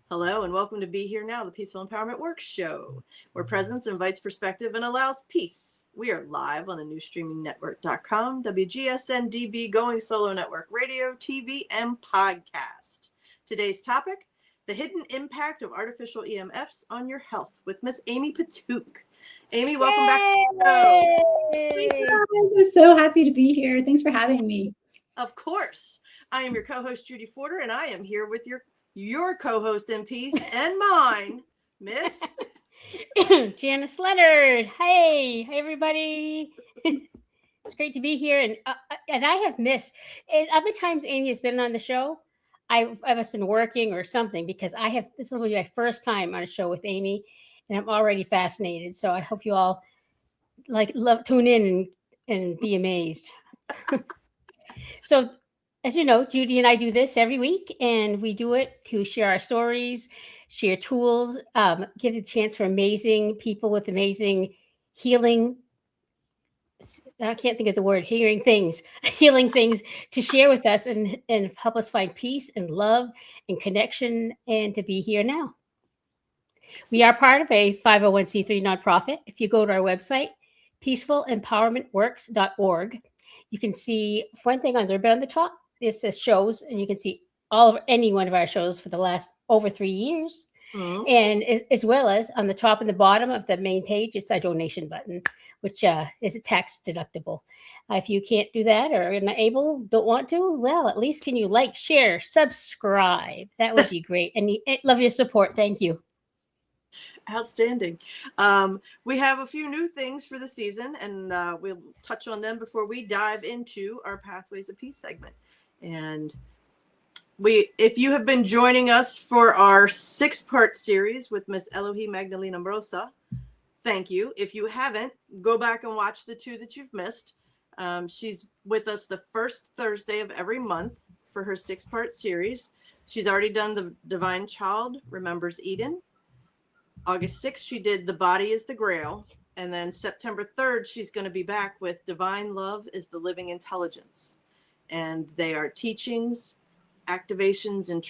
Hello and welcome to Be Here Now, the Peaceful Empowerment Work Show, where presence invites perspective and allows peace. We are live on a new streaming network.com, WGSN-DB, Going Solo Network, radio, TV, and podcast. Today's topic, the hidden impact of artificial EMFs on your health with Miss Amy Pituch. Amy, welcome back to the show. I'm so happy to be here. Thanks for having me. Of course. I am your co-host, Judy Forder, and I am here with your co-host in peace and mine, Miss Janice Leonard. Hey everybody. It's great to be here. And I have missed, and other times Amy has been on the show, I must have been working or something, because this will be my first time on a show with Amy, and I'm already fascinated. So I hope you all tune in and be amazed. So, as you know, Judy and I do this every week, and we do it to share our stories, share tools, give a chance for amazing people with amazing healing. I can't think of the word, healing things to share with us and help us find peace and love and connection and to be here now. We are part of a 501c3 nonprofit. If you go to our website, peacefulempowermentworks.org, you can see one thing on there, but on the top, it says shows, and you can see any one of our shows for the last over 3 years. Mm-hmm. And as well as on the top and the bottom of the main page, it's a donation button, which is tax deductible. If you can't do that or are not able, don't want to, well, at least can you share, subscribe? That would be great. And love your support. Thank you. Outstanding. We have a few new things for the season, and we'll touch on them before we dive into our Pathways of Peace segment. And if you have been joining us for our 6-part series with Miss Elohi Magdalena Brosa, thank you. If you haven't, go back and watch the 2 that you've missed. She's with us the first Thursday of every month for her 6-part series. She's already done The Divine Child Remembers Eden. August 6th, she did The Body is the Grail. And then September 3rd, she's going to be back with Divine Love is the Living Intelligence. And they are teachings, activations, and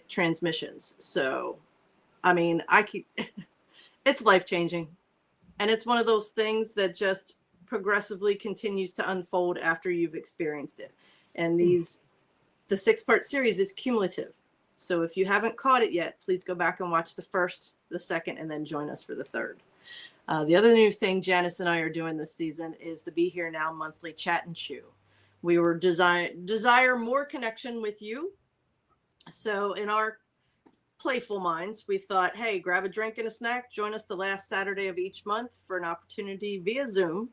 transmissions. So, I mean, it's life-changing. And it's one of those things that just progressively continues to unfold after you've experienced it. And the 6-part series is cumulative. So if you haven't caught it yet, please go back and watch the first, the second, and then join us for the third. The other new thing Janice and I are doing this season is the Be Here Now monthly chat and chew. We were desire more connection with you. So in our playful minds, we thought, hey, grab a drink and a snack, join us the last Saturday of each month for an opportunity via Zoom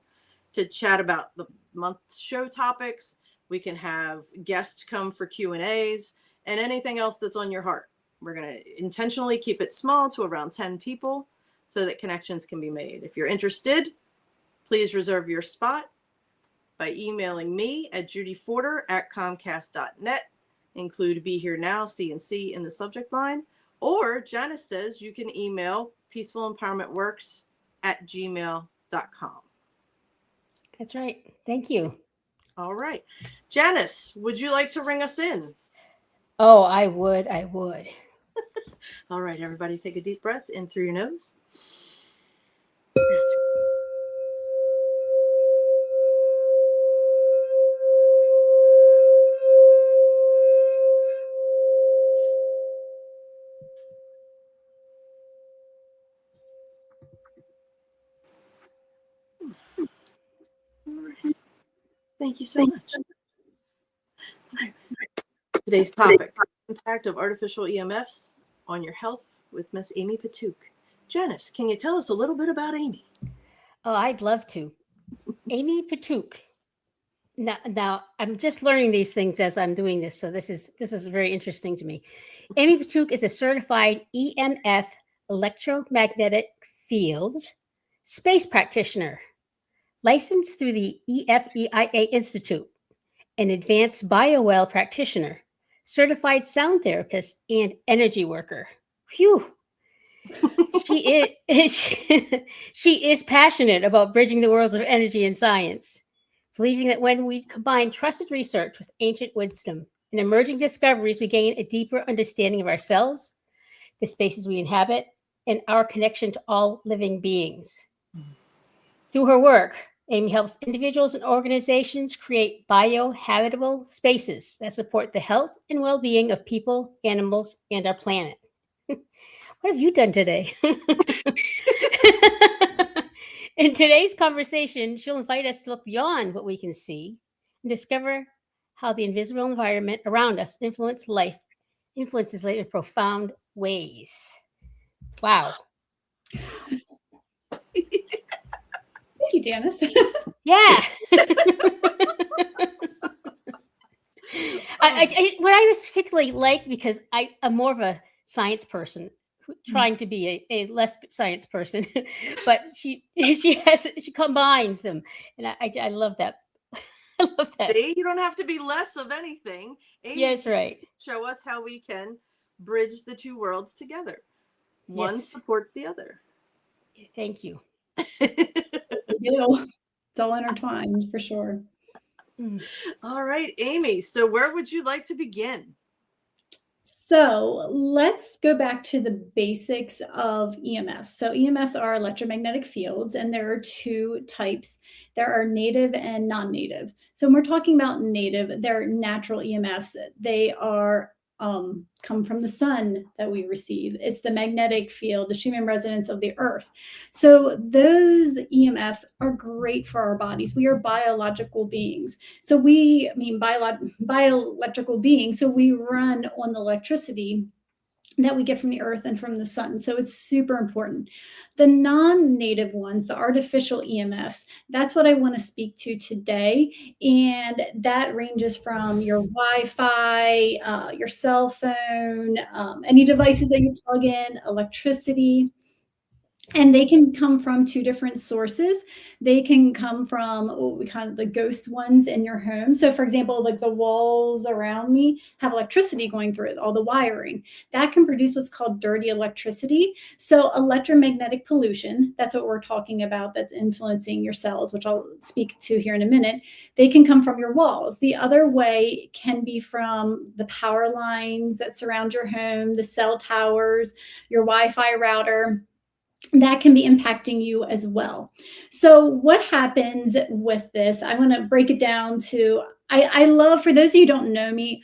to chat about the month's show topics. We can have guests come for Q&As and anything else that's on your heart. We're going to intentionally keep it small to around 10 people so that connections can be made. If you're interested, please reserve your spot by emailing me at judyforder@comcast.net. Include Be Here Now, C&C in the subject line. Or Janice says you can email peacefulempowermentworks@gmail.com. That's right. Thank you. All right. Janice, would you like to ring us in? Oh, I would. All right, everybody take a deep breath in through your nose. Thank you so much. Today's topic, impact of artificial EMFs on your health with Miss Amy Pituch. Janice, can you tell us a little bit about Amy? Oh, I'd love to. Amy Pituch. Now I'm just learning these things as I'm doing this, so this is very interesting to me. Amy Pituch is a certified EMF electromagnetic fields space practitioner, licensed through the EFEIA Institute, an advanced biowell practitioner, certified sound therapist, and energy worker. Phew. She is passionate about bridging the worlds of energy and science, believing that when we combine trusted research with ancient wisdom and emerging discoveries, we gain a deeper understanding of ourselves, the spaces we inhabit, and our connection to all living beings. Through her work, Amy helps individuals and organizations create biohabitable spaces that support the health and well-being of people, animals, and our planet. What have you done today? In today's conversation, she'll invite us to look beyond what we can see and discover how the invisible environment around us influences life in profound ways. Wow. Thank you, Janice. Yeah. What I was particularly like, because I'm more of a science person, trying to be a less science person, but she combines them, and I love that. I love that. See, you don't have to be less of anything. Amy, Yes, right. show us how we can bridge the two worlds together. One Yes. supports the other. Thank you. We do. It's all intertwined for sure. All right, Amy. So where would you like to begin? So let's go back to the basics of EMFs. So EMFs are electromagnetic fields, and there are two types. There are native and non-native. So when we're talking about native, they're natural EMFs. They are come from the sun that we receive. It's the magnetic field, the Schumann resonance of the earth. So those EMFs are great for our bodies. We are biological beings. So bioelectrical beings. So we run on the electricity that we get from the earth and from the sun. So it's super important. The non-native ones, the artificial EMFs, that's what I want to speak to today. And that ranges from your Wi-Fi, your cell phone, any devices that you plug in, electricity. And they can come from two different sources. They can come from what we call the ghost ones in your home. So for example, like the walls around me have electricity going through it, all the wiring. That can produce what's called dirty electricity. So electromagnetic pollution, that's what we're talking about, that's influencing your cells, which I'll speak to here in a minute. They can come from your walls. The other way can be from the power lines that surround your home, the cell towers, your Wi-Fi router. That can be impacting you as well. So what happens with this? I want to break it down to, I love, for those of you who don't know me,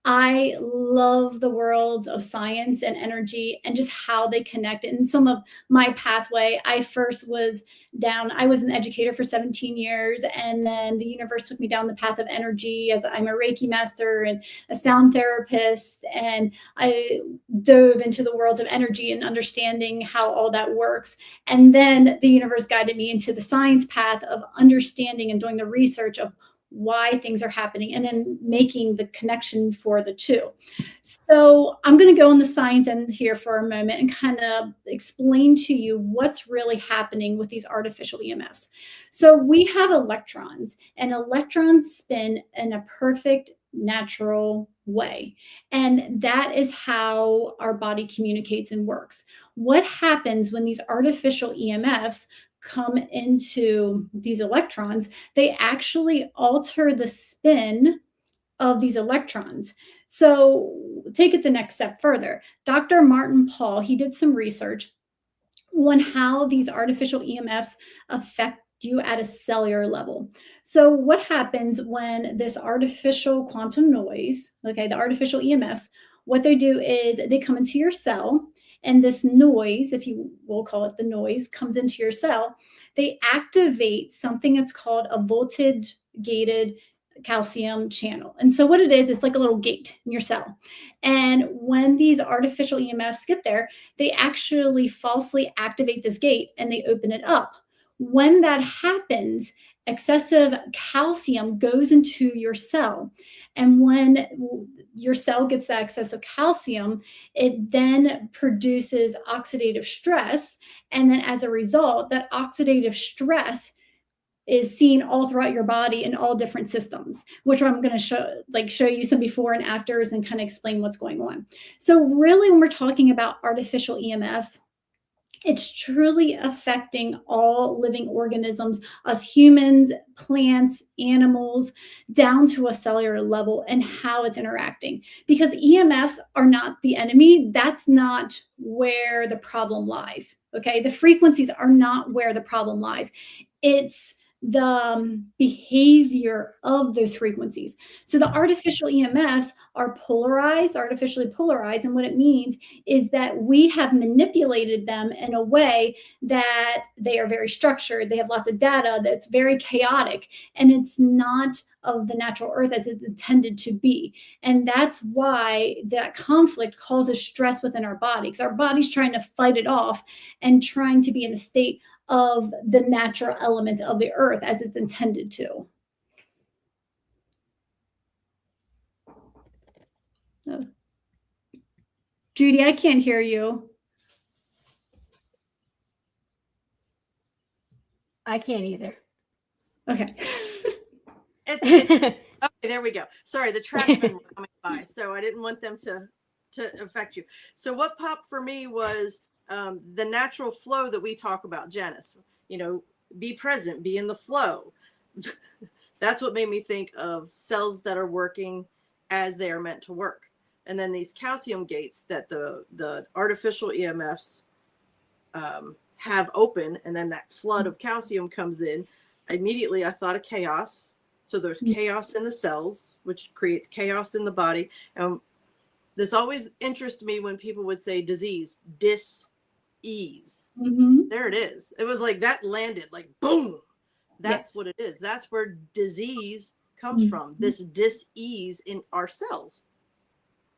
I love the worlds of science and energy and just how they connect. And some of my pathway, I was an educator for 17 years, and then the universe took me down the path of energy as I'm a Reiki master and a sound therapist. And I dove into the worlds of energy and understanding how all that works. And then the universe guided me into the science path of understanding and doing the research of why things are happening and then making the connection for the two. So I'm going to go on the science end here for a moment and kind of explain to you what's really happening with these artificial EMFs. So we have electrons, and electrons spin in a perfect natural way. And that is how our body communicates and works. What happens when these artificial EMFs come into these electrons? They actually alter the spin of these electrons. So take it the next step further. Dr. Martin Pall, he did some research on how these artificial EMFs affect you at a cellular level. So what happens when this artificial quantum noise, okay, the artificial EMFs, what they do is they come into your cell, and this noise, if you will call it the noise, comes into your cell. They activate something that's called a voltage gated calcium channel. And so what it is, it's like a little gate in your cell. And when these artificial EMFs get there, they actually falsely activate this gate and they open it up. When that happens, excessive calcium goes into your cell. And when your cell gets that excessive calcium, it then produces oxidative stress. And then as a result, that oxidative stress is seen all throughout your body in all different systems, which I'm going to show you some before and afters and kind of explain what's going on. So really, when we're talking about artificial EMFs, It's truly affecting all living organisms, us humans, plants, animals, down to a cellular level and how it's interacting. Because EMFs are not the enemy. That's not where the problem lies. Okay. The frequencies are not where the problem lies. It's the behavior of those frequencies. So the artificial EMFs are polarized, artificially polarized. And what it means is that we have manipulated them in a way that they are very structured. They have lots of data that's very chaotic, and it's not of the natural earth as it's intended to be. And that's why that conflict causes stress within our body, because our body's trying to fight it off and trying to be in a state of the natural element of the earth as it's intended to. So, Judy, I can't hear you. I can't either. Okay. Okay, there we go. Sorry, the trashmen were coming by, so I didn't want them to affect you. So what popped for me was the natural flow that we talk about, Janice. You know, be present, be in the flow. That's what made me think of cells that are working as they are meant to work. And then these calcium gates that the artificial EMFs have open, and then that flood of calcium comes in. Immediately, I thought of chaos. So there's chaos in the cells, which creates chaos in the body. This always interests me when people would say disease, dis-ease. Mm-hmm. There it is. It was like that landed, like boom. That's Yes. what it is. That's where disease comes from, this dis-ease in our cells.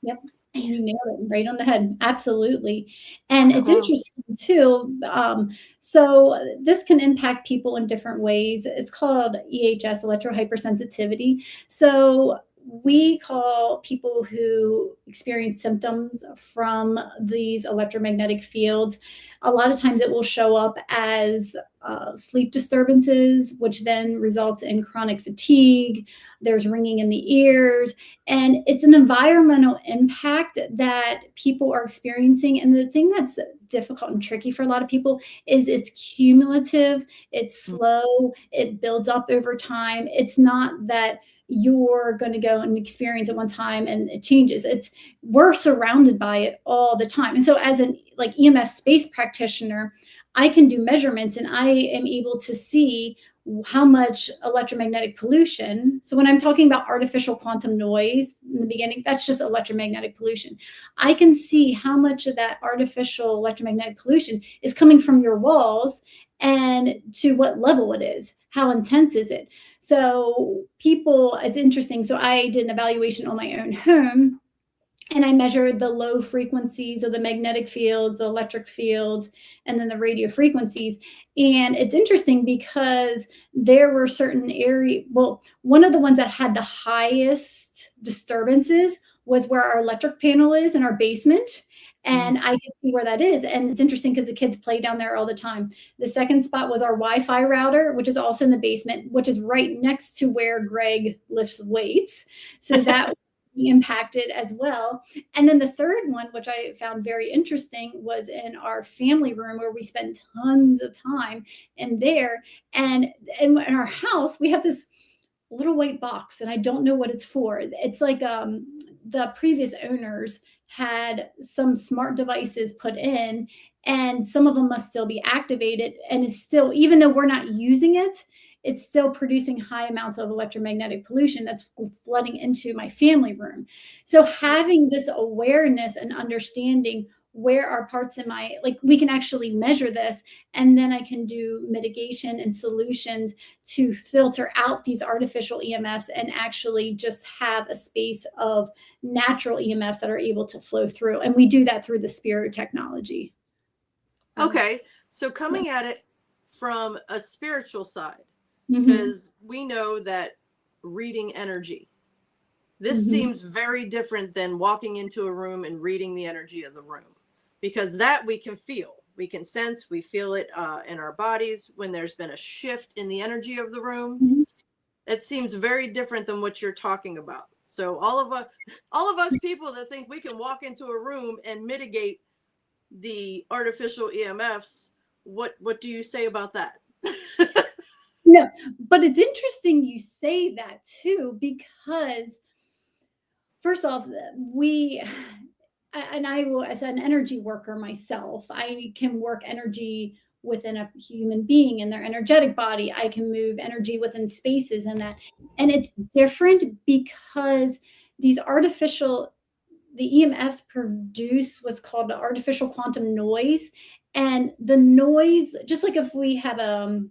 Yep. You nailed it right on the head. Absolutely. And it's Wow. interesting too. So this can impact people in different ways. It's called EHS, electrohypersensitivity. So we call people who experience symptoms from these electromagnetic fields. A lot of times it will show up as sleep disturbances, which then results in chronic fatigue. There's ringing in the ears, and it's an environmental impact that people are experiencing. And the thing that's difficult and tricky for a lot of people is it's cumulative, it's slow, it builds up over time. It's not that you're going to go and experience it one time and it changes. We're surrounded by it all the time. And so as an like EMF space practitioner, I can do measurements and I am able to see how much electromagnetic pollution. So when I'm talking about artificial quantum noise in the beginning, that's just electromagnetic pollution. I can see how much of that artificial electromagnetic pollution is coming from your walls and to what level it is. How intense is it? So people, it's interesting. So I did an evaluation on my own home, and I measured the low frequencies of the magnetic fields, the electric fields, and then the radio frequencies. And it's interesting because there were certain areas, well, one of the ones that had the highest disturbances was where our electric panel is in our basement. And I can see where that is. And it's interesting because the kids play down there all the time. The second spot was our Wi-Fi router, which is also in the basement, which is right next to where Greg lifts weights. So that impacted as well. And then the third one, which I found very interesting, was in our family room where we spend tons of time in there. And in our house, we have this little white box, and I don't know what it's for. It's like the previous owners had some smart devices put in, and some of them must still be activated. And it's still, even though we're not using it, it's still producing high amounts of electromagnetic pollution that's flooding into my family room. So having this awareness and understanding where are parts in my, like, we can actually measure this, and then I can do mitigation and solutions to filter out these artificial EMFs and actually just have a space of natural EMFs that are able to flow through. And we do that through the spirit technology. Okay, so coming at it from a spiritual side, Mhm. because we know that reading energy, this seems very different than walking into a room and reading the energy of the room, because that we can feel, we can sense, we feel it in our bodies when there's been a shift in the energy of the room. It seems very different than what you're talking about. So all of us people that think we can walk into a room and mitigate the artificial EMFs, what do you say about that? No, but it's interesting you say that too, because first off, I will, as an energy worker myself, I can work energy within a human being in their energetic body. I can move energy within spaces and that. And it's different because these the EMFs produce what's called the artificial quantum noise. And the noise, just like if we have a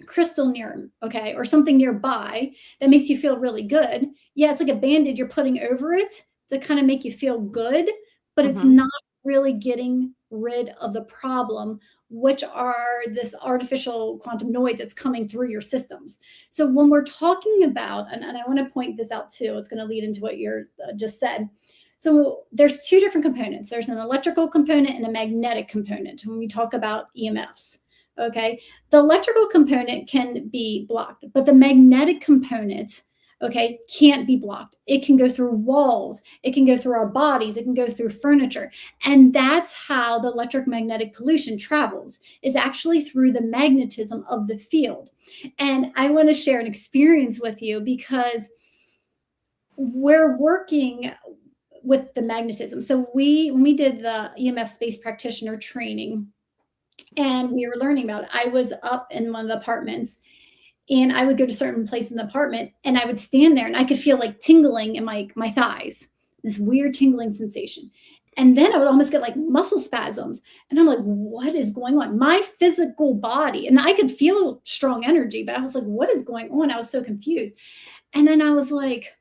crystal near, okay, or something nearby that makes you feel really good. Yeah, it's like a band-aid you're putting over it to kind of make you feel good, but it's not really getting rid of the problem, which are this artificial quantum noise that's coming through your systems. So when we're talking about, and I want to point this out too, it's going to lead into what you're just said. So there's two different components. There's an electrical component and a magnetic component when we talk about EMFs. Okay, the electrical component can be blocked, but the magnetic component, okay, can't be blocked. It can go through walls, it can go through our bodies, it can go through furniture. And that's how the electromagnetic pollution travels, is actually through the magnetism of the field. And I want to share an experience with you because we're working with the magnetism. So when we did the EMF space practitioner training, and we were learning about it, I was up in one of the apartments and I would go to certain places in the apartment and I would stand there and I could feel like tingling in my thighs, this weird tingling sensation. And then I would almost get like muscle spasms. And I'm like, what is going on? My physical body, and I could feel strong energy, but I was like, what is going on? I was so confused. And then I was like,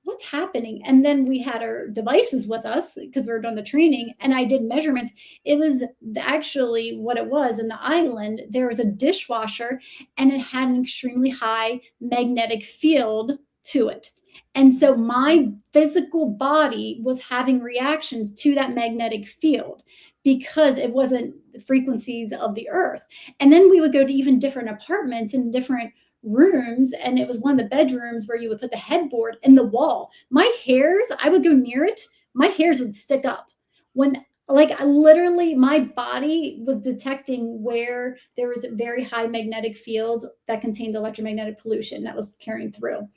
what's happening? And then we had our devices with us because we were doing the training and I did measurements. It was actually what it was in the island. There was a dishwasher and it had an extremely high magnetic field to it. And so my physical body was having reactions to that magnetic field because it wasn't the frequencies of the earth. And then we would go to even different apartments and different rooms, and it was one of the bedrooms where you would put the headboard in the wall. My hairs, I would go near it, my hairs would stick up when literally my body was detecting where there was very high magnetic fields that contained electromagnetic pollution that was carrying through.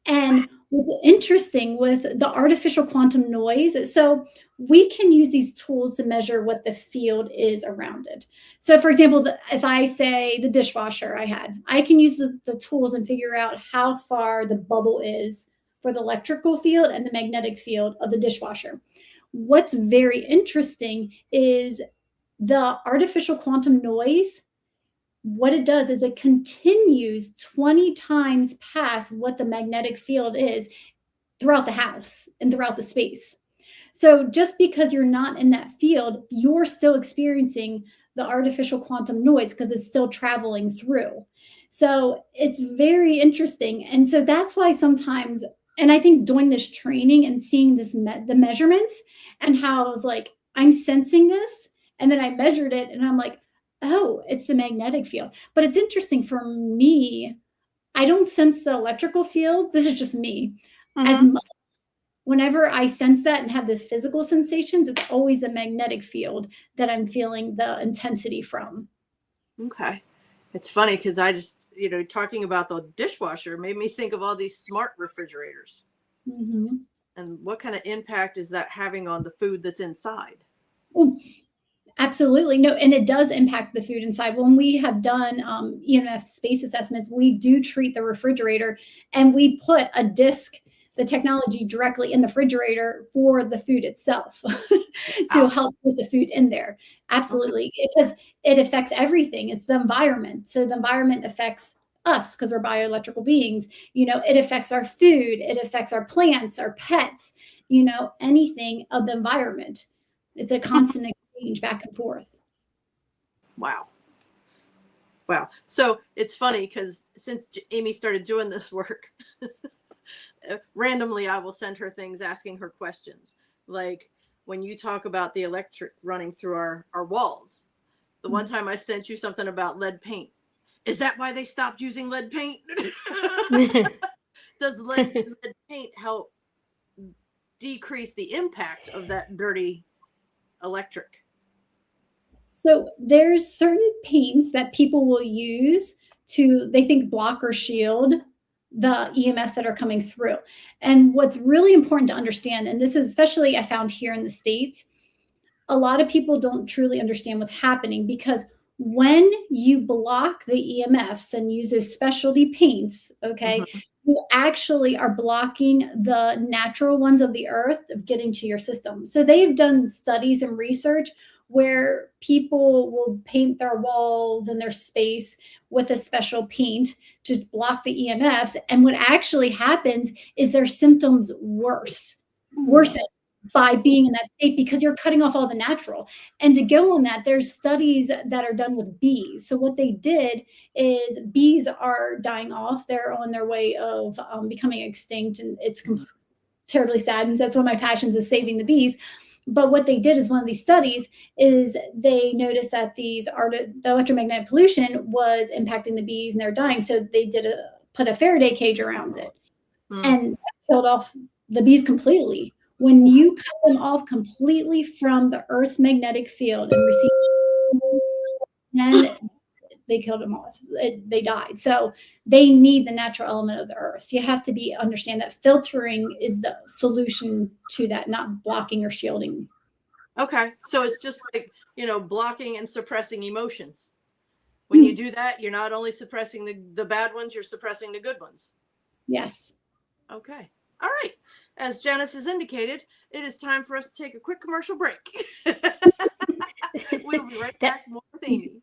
And what's interesting with the artificial quantum noise, so we can use these tools to measure what the field is around it. So for example, if I say the dishwasher I can use the tools and figure out how far the bubble is for the electrical field and the magnetic field of the dishwasher. What's very interesting is the artificial quantum noise. What it does is it continues 20 times past what the magnetic field is throughout the house and throughout the space. So just because you're not in that field, you're still experiencing the artificial quantum noise because it's still traveling through. So it's very interesting. And so that's why sometimes, and I think doing this training and seeing this, the measurements and how I was like, I'm sensing this. And then I measured it and I'm like, oh, it's the magnetic field. But it's interesting for me, I don't sense the electrical field. This is just me. As much. Whenever I sense that and have the physical sensations, it's always the magnetic field that I'm feeling the intensity from. Okay. It's funny because I just, talking about the dishwasher made me think of all these smart refrigerators. And what kind of impact is that having on the food that's inside? Oh, absolutely. No, and it does impact the food inside. When we have done EMF space assessments, we do treat the refrigerator and we put a disc, the technology directly in the refrigerator for the food itself to help with the food in there. Absolutely. Because it affects everything. It's the environment. So the environment affects us because we're bioelectrical beings. It affects our food. It affects our plants, our pets, anything of the environment. It's a constant exchange back and forth. Wow. So it's funny because since Amy started doing this work, randomly I will send her things asking her questions. Like when you talk about the electric running through our walls, the one time I sent you something about lead paint. Is that why they stopped using lead paint? Does lead paint help decrease the impact of that dirty electric? So there's certain paints that people will use to, they think, block or shield the EMFs that are coming through. And what's really important to understand, and this is especially I found here in the States, a lot of people don't truly understand what's happening, because when you block the EMFs and use those specialty paints, okay, you actually are blocking the natural ones of the earth of getting to your system. So they've done studies and research where people will paint their walls and their space with a special paint to block the EMFs. And what actually happens is their symptoms worsen by being in that state, because you're cutting off all the natural. And to go on that, there's studies that are done with bees. So what they did is, bees are dying off. They're on their way of becoming extinct, and it's terribly sad. And that's one of my passions, is saving the bees. But what they did is, one of these studies is, they noticed that the electromagnetic pollution was impacting the bees and they're dying. So they put a Faraday cage around it and killed off the bees completely. When you cut them off completely from the Earth's magnetic field and receive, then they killed them off. They died. So they need the natural element of the Earth. So you have to understand that filtering is the solution to that, not blocking or shielding. Okay. So it's just like, blocking and suppressing emotions. When you do that, you're not only suppressing the bad ones, you're suppressing the good ones. Yes. Okay. All right. As Janice has indicated, it is time for us to take a quick commercial break. We'll be right back more with Amy.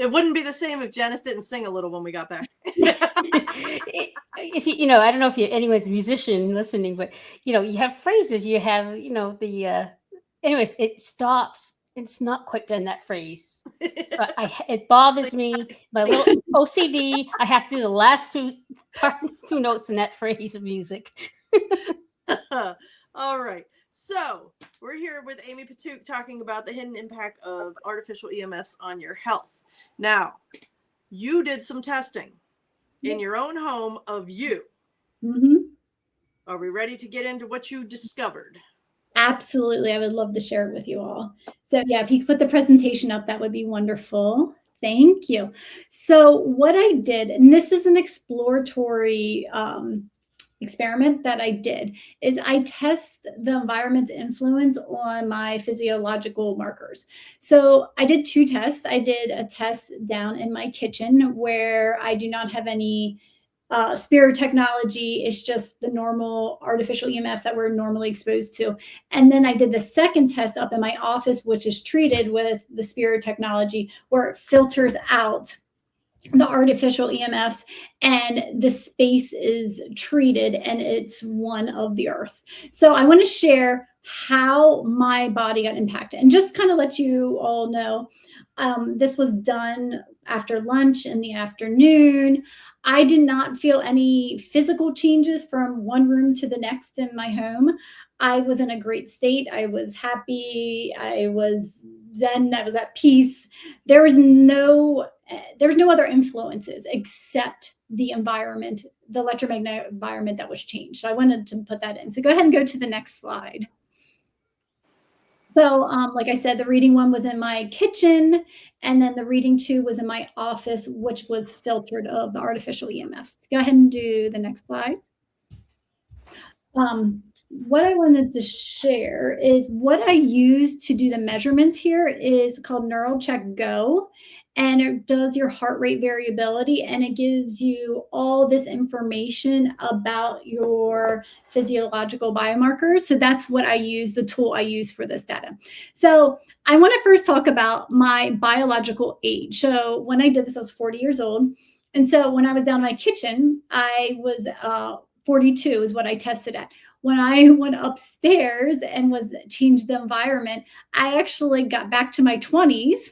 It wouldn't be the same if Janice didn't sing a little when we got back. If I don't know if anyone's a musician listening, but you have phrases, you have anyways, it stops. It's not quite done, that phrase. So it bothers me. My little OCD. I have to do the last two notes in that phrase of music. All right. So we're here with Amy Pituch talking about the hidden impact of artificial EMFs on your health. Now, you did some testing in your own home of you. Are we ready to get into what you discovered? Absolutely. I would love to share it with you all. So yeah, if you could put the presentation up, that would be wonderful. Thank you. So what I did, and this is an exploratory experiment that I did, is I test the environment's influence on my physiological markers. So I did two tests. I did a test down in my kitchen where I do not have any spirit technology. It's just the normal artificial EMFs that we're normally exposed to. And then I did the second test up in my office, which is treated with the spirit technology, where it filters out the artificial EMFs, and the space is treated and it's one of the earth. So I want to share how my body got impacted, and just kind of let you all know, this was done after lunch in the afternoon. I did not feel any physical changes from one room to the next in my home. I was in a great state. I was happy. I was zen. I was at peace. There was no other influences except the environment, the electromagnetic environment that was changed. So I wanted to put that in. So go ahead and go to the next slide. So like I said, the reading one was in my kitchen, and then the reading two was in my office, which was filtered of the artificial EMFs. Go ahead and do the next slide. What I wanted to share is what I use to do the measurements here is called Neural Check Go, and it does your heart rate variability, and it gives you all this information about your physiological biomarkers. So that's what I use, the tool I use for this data. So I want to first talk about my biological age. So when I did this, I was 40 years old. And so when I was down in my kitchen, I was 42 is what I tested at. When I went upstairs and was changed the environment, I actually got back to my 20s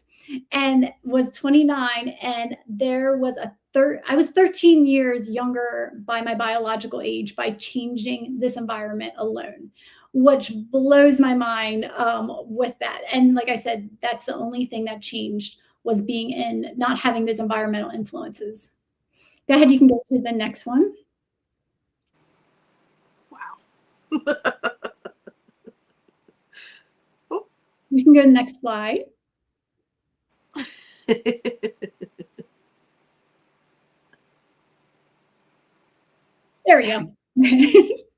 and was 29, and there was I was 13 years younger by my biological age by changing this environment alone, which blows my mind with that. And like I said, that's the only thing that changed, was being in, not having those environmental influences. Go ahead, you can go to the next one. Wow. You can go to the next slide. There we go.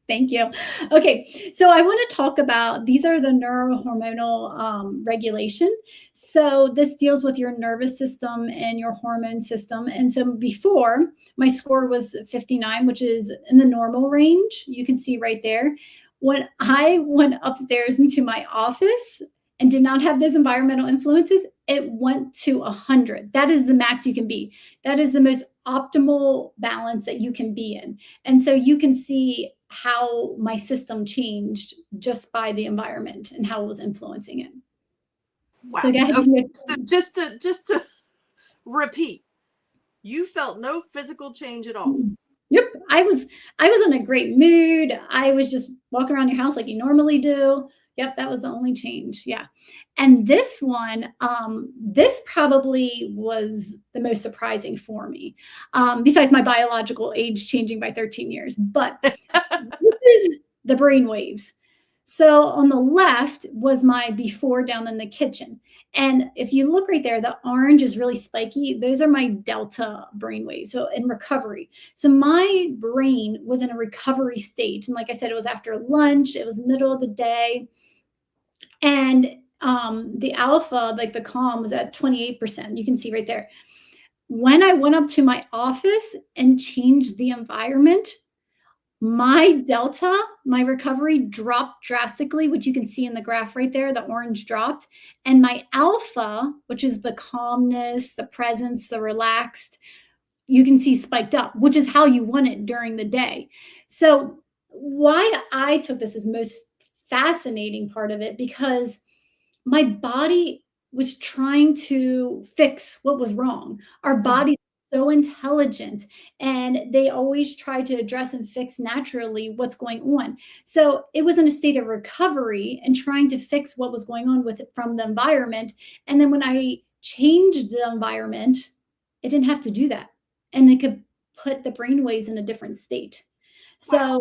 Thank you. Okay, so I want to talk about, these are the neurohormonal regulation. So this deals with your nervous system and your hormone system. And so before, my score was 59, which is in the normal range. You can see right there. When I went upstairs into my office and did not have those environmental influences, it went to 100. That is the max you can be. That is the most optimal balance that you can be in. And so you can see how my system changed just by the environment and how it was influencing it. Wow. So go ahead. Okay. So just to repeat, you felt no physical change at all. Yep. I was in a great mood. I was just walking around your house like you normally do. Yep, that was the only change. Yeah. And this one, this probably was the most surprising for me, besides my biological age changing by 13 years. But this is the brain waves. So on the left was my before down in the kitchen. And if you look right there, the orange is really spiky. Those are my delta brain waves. So in recovery. So my brain was in a recovery state. And like I said, it was after lunch. It was middle of the day. And the alpha, like the calm, was at 28%. You can see right there. When I went up to my office and changed the environment, my delta, my recovery dropped drastically, which you can see in the graph right there. The orange dropped. And my alpha, which is the calmness, the presence, the relaxed, you can see spiked up, which is how you want it during the day. So why I took this as most fascinating part of it, because my body was trying to fix what was wrong. Our body's so intelligent, and they always try to address and fix naturally what's going on. So it was in a state of recovery and trying to fix what was going on with it from the environment. And then when I changed the environment, it didn't have to do that. And it could put the brainwaves in a different state. So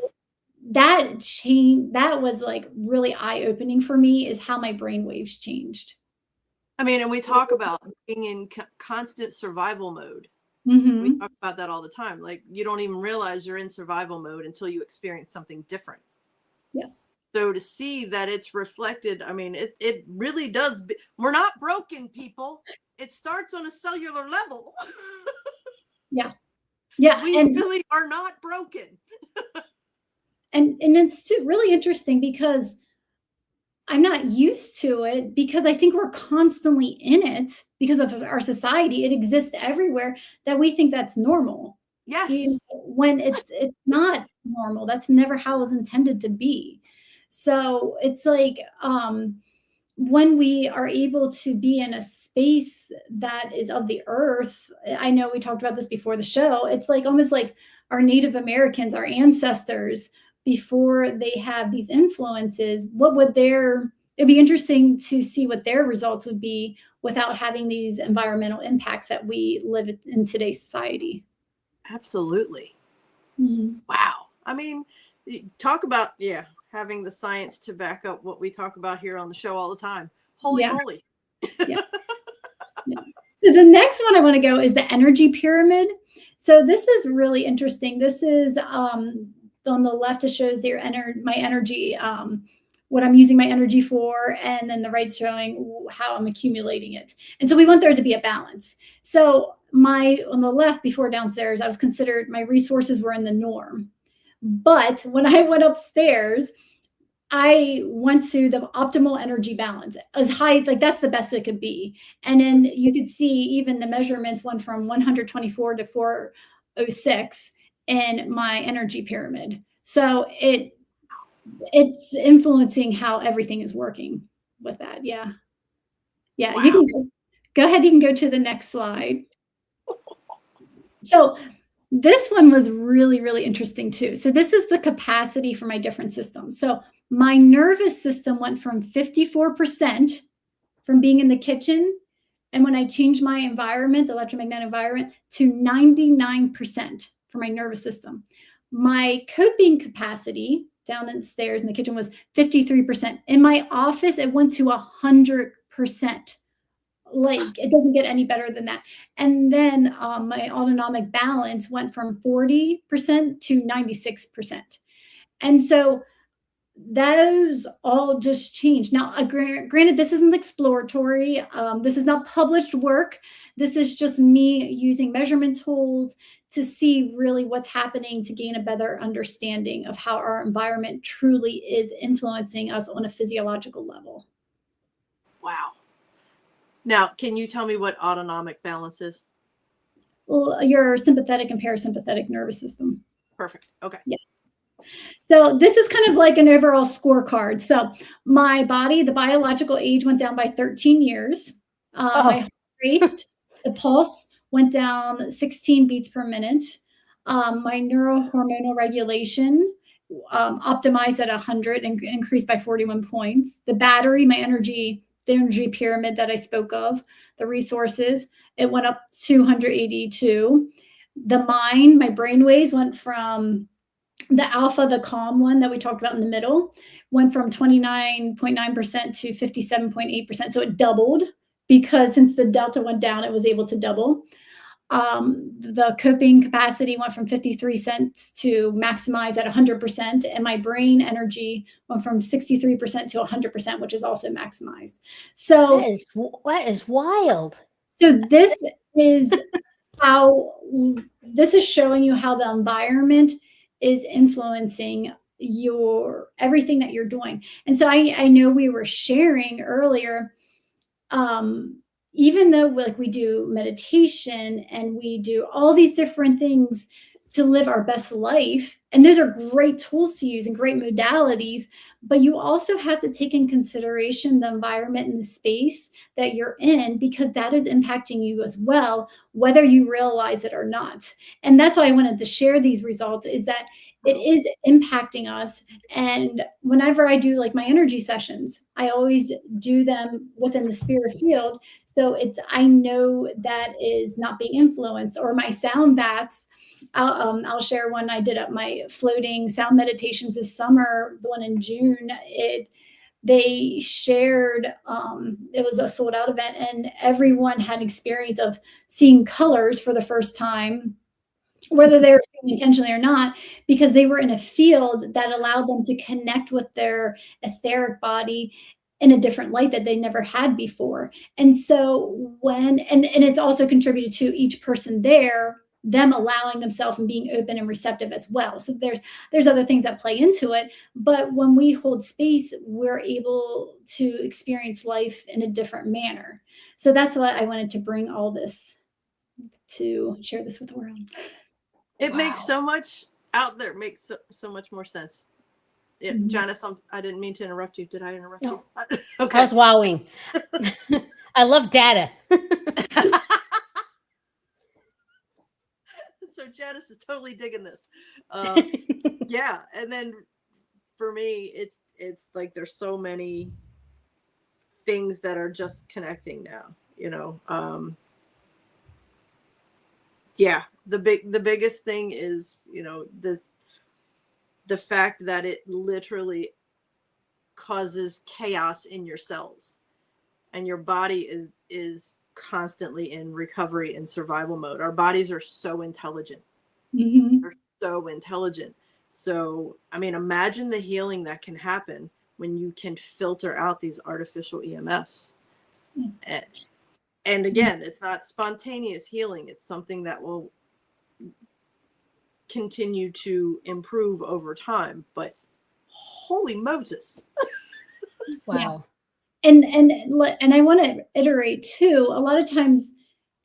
that change, that was like really eye-opening for me, is how my brain waves changed. I mean, and we talk about being in constant survival mode. Mm-hmm. We talk about that all the time. Like, you don't even realize you're in survival mode until you experience something different. Yes. So to see that it's reflected, I mean, it really does. We're not broken, people. It starts on a cellular level. Yeah. Yeah. We really are not broken. And it's really interesting because I'm not used to it, because I think we're constantly in it because of our society. It exists everywhere, that we think that's normal. Yes. When it's not normal. That's never how it was intended to be. So it's like, when we are able to be in a space that is of the earth, I know we talked about this before the show. It's like almost like our Native Americans, our ancestors, before they have these influences, it'd be interesting to see what their results would be without having these environmental impacts that we live in today's society. Absolutely. Mm-hmm. Wow. I mean, talk about, having the science to back up what we talk about here on the show all the time. Holy moly. Yeah. So the next one I want to go is the energy pyramid. So this is really interesting. This is on the left, it shows my energy, what I'm using my energy for, and then the right's showing how I'm accumulating it. And so we want there to be a balance. So on the left, before downstairs, I was considered, my resources were in the norm. But when I went upstairs, I went to the optimal energy balance, as high, like that's the best it could be. And then you could see even the measurements went from 124 to 406. in my energy pyramid. So it's influencing how everything is working with that. Yeah. Yeah. Wow. You can go ahead. You can go to the next slide. So this one was really, really interesting too. So this is the capacity for my different systems. So my nervous system went from 54% from being in the kitchen. And when I changed my environment, the electromagnetic environment, to 99% for my nervous system. My coping capacity downstairs in the kitchen was 53%. In my office, it went to 100%. Like, it doesn't get any better than that. And then my autonomic balance went from 40% to 96%. And so those all just changed. Now, granted, this isn't exploratory. This is not published work. This is just me using measurement tools to see really what's happening to gain a better understanding of how our environment truly is influencing us on a physiological level. Wow. Now, can you tell me what autonomic balance is? Well, your sympathetic and parasympathetic nervous system. Perfect. Okay. Yeah. So this is kind of like an overall scorecard. So my body, the biological age went down by 13 years. My heart rate, the pulse went down 16 beats per minute. My neurohormonal regulation optimized at 100 and increased by 41 points. The battery, the energy pyramid that I spoke of, the resources, it went up 282. The mind, my brain waves went from the alpha, the calm one that we talked about in the middle, went from 29.9% to 57.8%. So it doubled, because since the delta went down, it was able to double. The coping capacity went from 53 cents to maximize at 100%. And my brain energy went from 63% to 100%, which is also maximized. So that is wild. So this is showing you how the environment is influencing everything that you're doing. And so I know we were sharing earlier, even though like we do meditation and we do all these different things to live our best life, and those are great tools to use and great modalities, but you also have to take in consideration the environment and the space that you're in, because that is impacting you as well, whether you realize it or not. And that's why I wanted to share these results, is that it is impacting us. And whenever I do like my energy sessions, I always do them within the spirit field. So I know that is not being influenced. Or my sound baths, I'll share one I did at my floating sound meditations this summer, the one in June. They shared, it was a sold out event, and everyone had experience of seeing colors for the first time, whether they were doing intentionally or not, because they were in a field that allowed them to connect with their etheric body in a different light that they never had before. And so and it's also contributed to each person there, them allowing themselves and being open and receptive as well. So there's other things that play into it. But when we hold space, we're able to experience life in a different manner. So that's why I wanted to bring all this to share this with the world. It makes so much out there, makes so much more sense. Yeah, Mm-hmm. Janice, I didn't mean to interrupt you. Did I interrupt No. you? Okay. I was wowing. I love data. So Janice is totally digging this. Yeah. And then for me, it's like there's so many things that are just connecting now, yeah, the biggest thing is, the fact that it literally causes chaos in your cells, and your body is constantly in recovery and survival mode. Our bodies are so intelligent. Mm-hmm. They're so intelligent. So, I mean, imagine the healing that can happen when you can filter out these artificial EMFs. Mm-hmm. And again, it's not spontaneous healing. It's something that will continue to improve over time. But holy Moses. Wow. Yeah. And I want to iterate too. A lot of times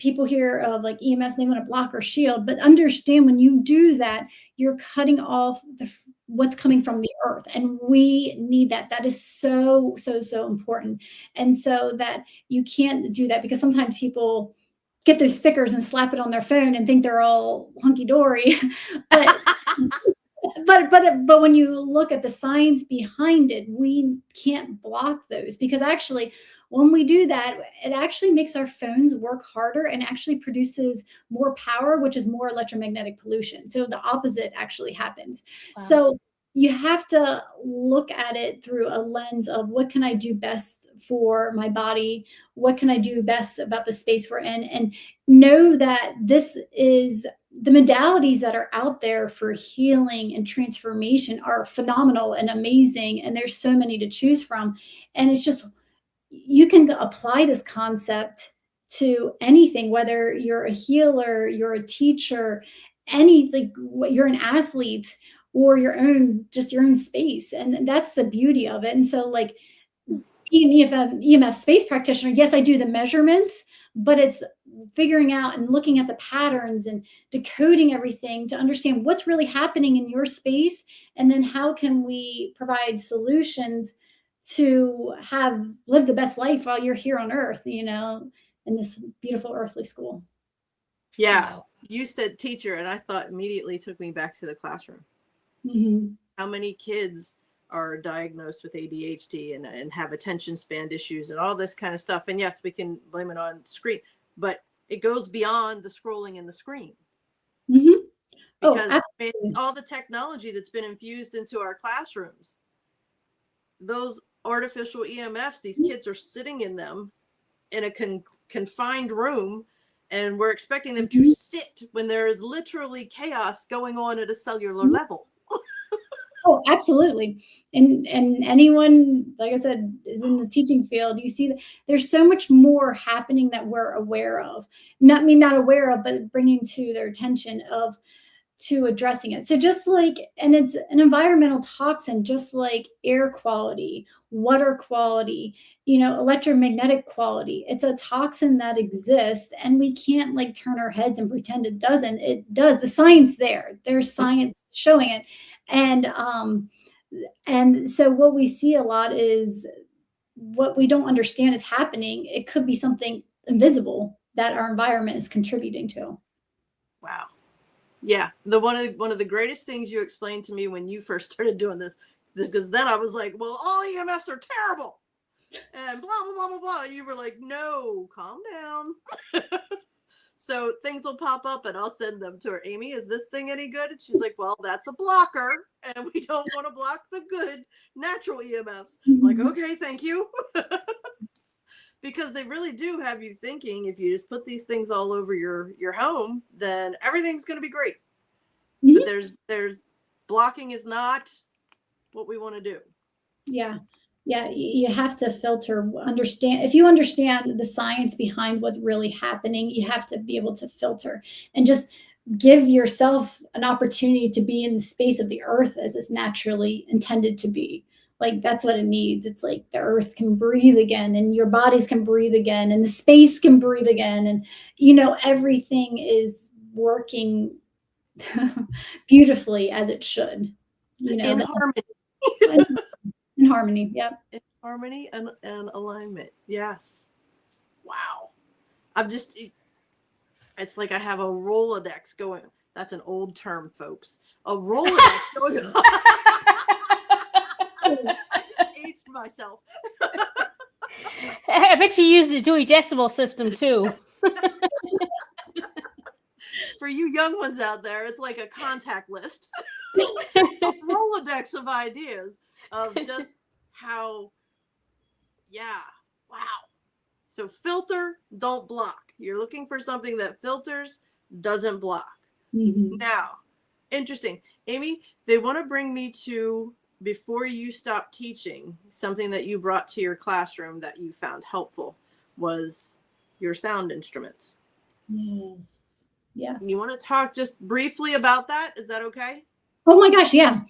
people hear of like EMS, they want to block or shield, but understand when you do that, you're cutting off what's coming from the earth, and we need that. That is so important. And so that you can't do that, because sometimes people get those stickers and slap it on their phone and think they're all hunky-dory. but when you look at the science behind it, we can't block those, because actually when we do that, it actually makes our phones work harder and actually produces more power, which is more electromagnetic pollution. So the opposite actually happens. Wow. So you have to look at it through a lens of what can I do best for my body? What can I do best about the space we're in? And know that this is the modalities that are out there for healing and transformation are phenomenal and amazing. And there's so many to choose from. And it's just, you can apply this concept to anything, whether you're a healer, you're a teacher, anything, you're an athlete, or your own space. And that's the beauty of it. And so like being an EMF space practitioner, yes, I do the measurements, but it's figuring out and looking at the patterns and decoding everything to understand what's really happening in your space. And then how can we provide solutions to live the best life while you're here on earth, in this beautiful earthly school. Yeah. You said teacher, and I thought immediately took me back to the classroom. Mm-hmm. How many kids are diagnosed with ADHD and have attention span issues and all this kind of stuff? And yes, we can blame it on screen, but it goes beyond the scrolling in the screen. Mm-hmm. Because all the technology that's been infused into our classrooms, those artificial EMFs, these kids are sitting in them in a confined room, and we're expecting them to sit when there is literally chaos going on at a cellular level. Oh, absolutely. And anyone, like I said, is in the teaching field, you see that there's so much more happening that we're aware of. Not aware of, but bringing to their attention to addressing it. So just like, and it's an environmental toxin, just like air quality, water quality, electromagnetic quality. It's a toxin that exists, and we can't like turn our heads and pretend it doesn't. It does. The science there's science showing it. And so what we see a lot is what we don't understand is happening. It could be something invisible that our environment is contributing to. Wow. Yeah. One of the greatest things you explained to me when you first started doing this, because then I was like, well, all EMFs are terrible and blah, blah, blah, blah, blah. You were like, no, calm down. So things will pop up and I'll send them to her. Amy, is this thing any good? And she's like, well, that's a blocker, and we don't want to block the good natural EMFs. I'm like, okay, thank you. Because they really do have you thinking, if you just put these things all over your home, then everything's going to be great. Mm-hmm. But there's blocking is not what we want to do. Yeah. Yeah, you have to filter, understand. If you understand the science behind what's really happening, you have to be able to filter and just give yourself an opportunity to be in the space of the earth as it's naturally intended to be. Like, that's what it needs. It's like the earth can breathe again, and your bodies can breathe again, and the space can breathe again. And, everything is working beautifully as it should. In harmony. In harmony, yep. In harmony and alignment. Yes. Wow. It's like I have a Rolodex going. That's an old term, folks. A Rolodex going on. I just aged myself. I bet you use the Dewey Decimal System too. For you young ones out there, it's like a contact list. A Rolodex of ideas. Of just how, wow. So filter, don't block. You're looking for something that filters, doesn't block. Mm-hmm. Now, interesting. Amy, they want to bring me to, before you stopped teaching, something that you brought to your classroom that you found helpful was your sound instruments. Yes. You want to talk just briefly about that? Is that okay? Oh my gosh, yeah.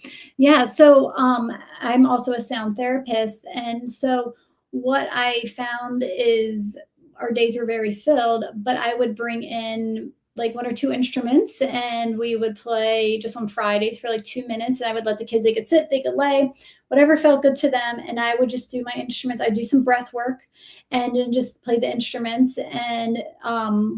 So I'm also a sound therapist, and so what I found is our days were very filled, but I would bring in like 1 or 2 instruments, and we would play just on Fridays for like 2 minutes. And I would let the kids, they could sit, they could lay, whatever felt good to them. And I would just do my instruments. I'd do some breath work and then just play the instruments. And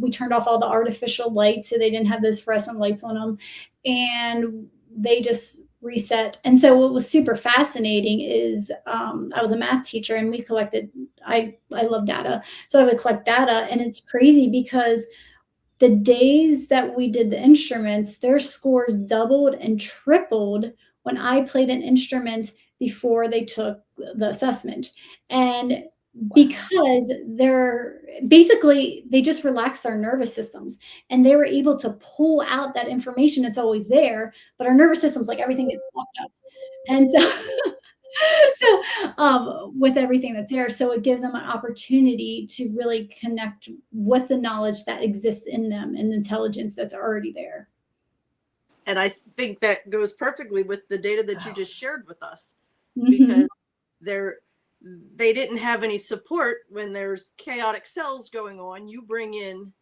we turned off all the artificial lights, so they didn't have those fluorescent lights on them. And they just reset. And so what was super fascinating is I was a math teacher, and we collected, I love data. So I would collect data, and it's crazy because the days that we did the instruments, their scores doubled and tripled when I played an instrument before they took the assessment. And because they just relaxed their nervous systems, and they were able to pull out that information that's always there, but our nervous systems, like everything gets locked up. And so with everything that's there, so it gives them an opportunity to really connect with the knowledge that exists in them and the intelligence that's already there. And I think that goes perfectly with the data that you just shared with us, because they didn't have any support when there's chaotic cells going on. You bring in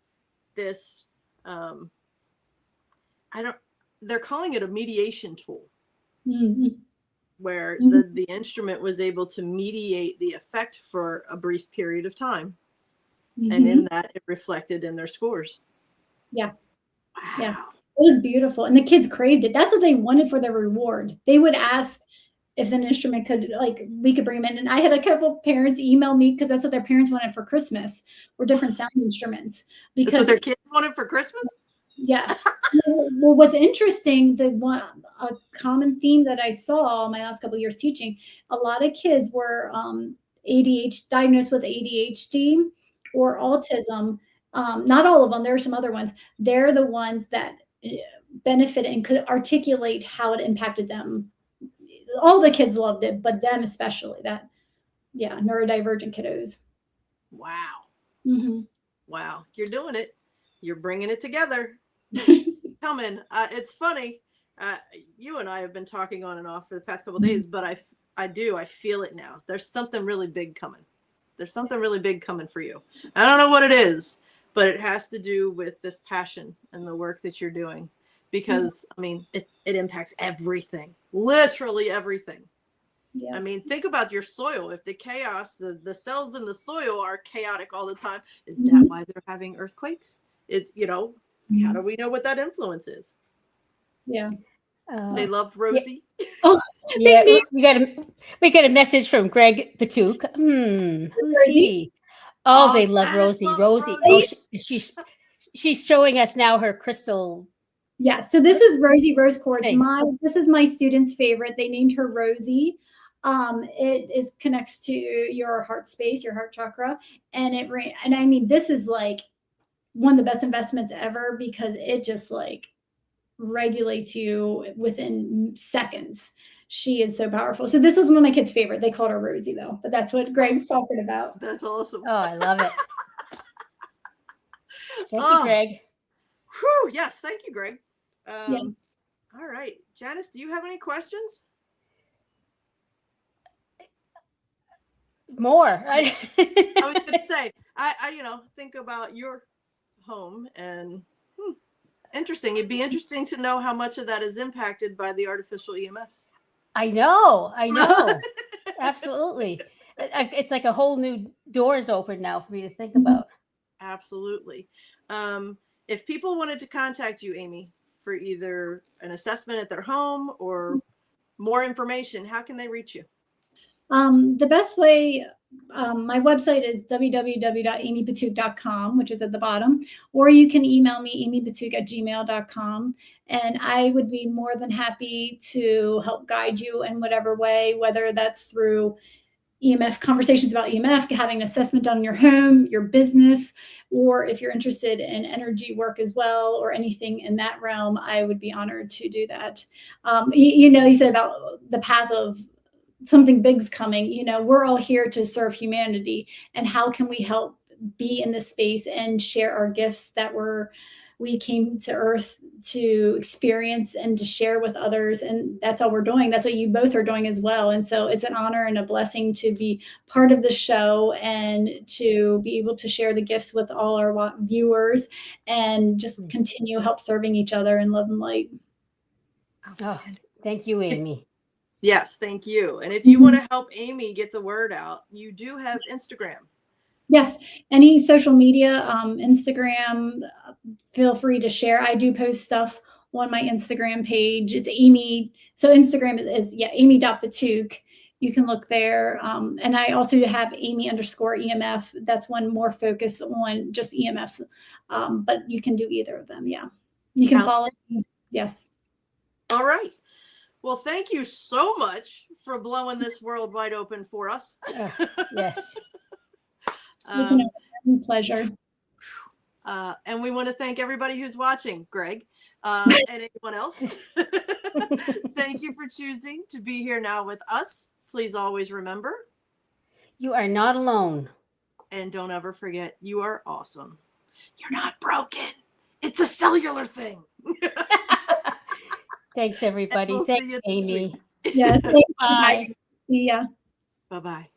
this, they're calling it a mediation tool, where the instrument was able to mediate the effect for a brief period of time. And in that, it reflected in their scores. Yeah. Wow. Yeah. It was beautiful. And the kids craved it. That's what they wanted for their reward. They would ask if an instrument could, like, we could bring them in. And I had a couple parents email me, because that's what their parents wanted for Christmas, were different sound instruments. Because that's what their kids wanted for Christmas? Yes. Well, what's interesting, a common theme that I saw my last couple of years teaching, a lot of kids were diagnosed with ADHD or autism. Not all of them. There are some other ones. They're the ones that benefited and could articulate how it impacted them. All the kids loved it, but them especially. Neurodivergent kiddos. Wow. Mm-hmm. Wow. You're doing it. You're bringing it together. Coming. It's funny. You and I have been talking on and off for the past couple of days, but I feel it now. There's something really big coming. There's something really big coming for you. I don't know what it is, but it has to do with this passion and the work that you're doing, because I mean, it impacts everything, literally everything. Yes. I mean, think about your soil. If the chaos, the cells in the soil are chaotic all the time, is that why they're having earthquakes? How do we know what that influence is? Yeah. They loved Rosie. Yeah. Oh, yeah. We got a message from Greg Pituch. Who's he? Oh, they love Rosie. Rosie. Oh, she's showing us now her crystal. Yeah. So this is Rosie Rose Quartz. This is my student's favorite. They named her Rosie. It connects to your heart space, your heart chakra, and I mean, this is like one of the best investments ever, because it just like regulates you within seconds. She is so powerful. So this was one of my kids' favorite. They called her Rosie though, but that's what Greg's talking about. That's awesome. Oh, I love it. Thank you, Greg. Whew, yes, thank you, Greg. Yes. All right, Janice, do you have any questions? More. I was going to say, I think about your home, and interesting. It'd be interesting to know how much of that is impacted by the artificial EMFs. I know. Absolutely. It's like a whole new doors open now for me to think about. Absolutely. If people wanted to contact you, Amy, for either an assessment at their home or more information, how can they reach you? The best way, my website is www.amypituch.com, which is at the bottom, or you can email me, amypituch@gmail.com, and I would be more than happy to help guide you in whatever way, whether that's through EMF conversations about EMF, having an assessment done in your home, your business, or if you're interested in energy work as well, or anything in that realm, I would be honored to do that. You said about the path of something big's coming. We're all here to serve humanity, and how can we help be in this space and share our gifts that we're we came to Earth to experience and to share with others. And that's all we're doing. That's what you both are doing as well. And so it's an honor and a blessing to be part of the show and to be able to share the gifts with all our viewers and just continue help serving each other in love and light. Oh, thank you, Amy. Yes, thank you. And if you want to help Amy get the word out, you do have Instagram. Yes, any social media, Instagram, feel free to share. I do post stuff on my Instagram page. It's Amy. So Instagram is amy.pituch. You can look there. And I also have Amy_EMF. That's one more focused on just EMFs. But you can do either of them. Yeah. You can follow me. Yes. All right. Well, thank you so much for blowing this world wide open for us. Yes. It's a pleasure. And we want to thank everybody who's watching, Greg, and anyone else. Thank you for choosing to be here now with us. Please always remember, you are not alone. And don't ever forget, you are awesome. You're not broken. It's a cellular thing. Thanks, everybody. We'll Thanks, Amy. Yes. Bye. See ya. Bye-bye.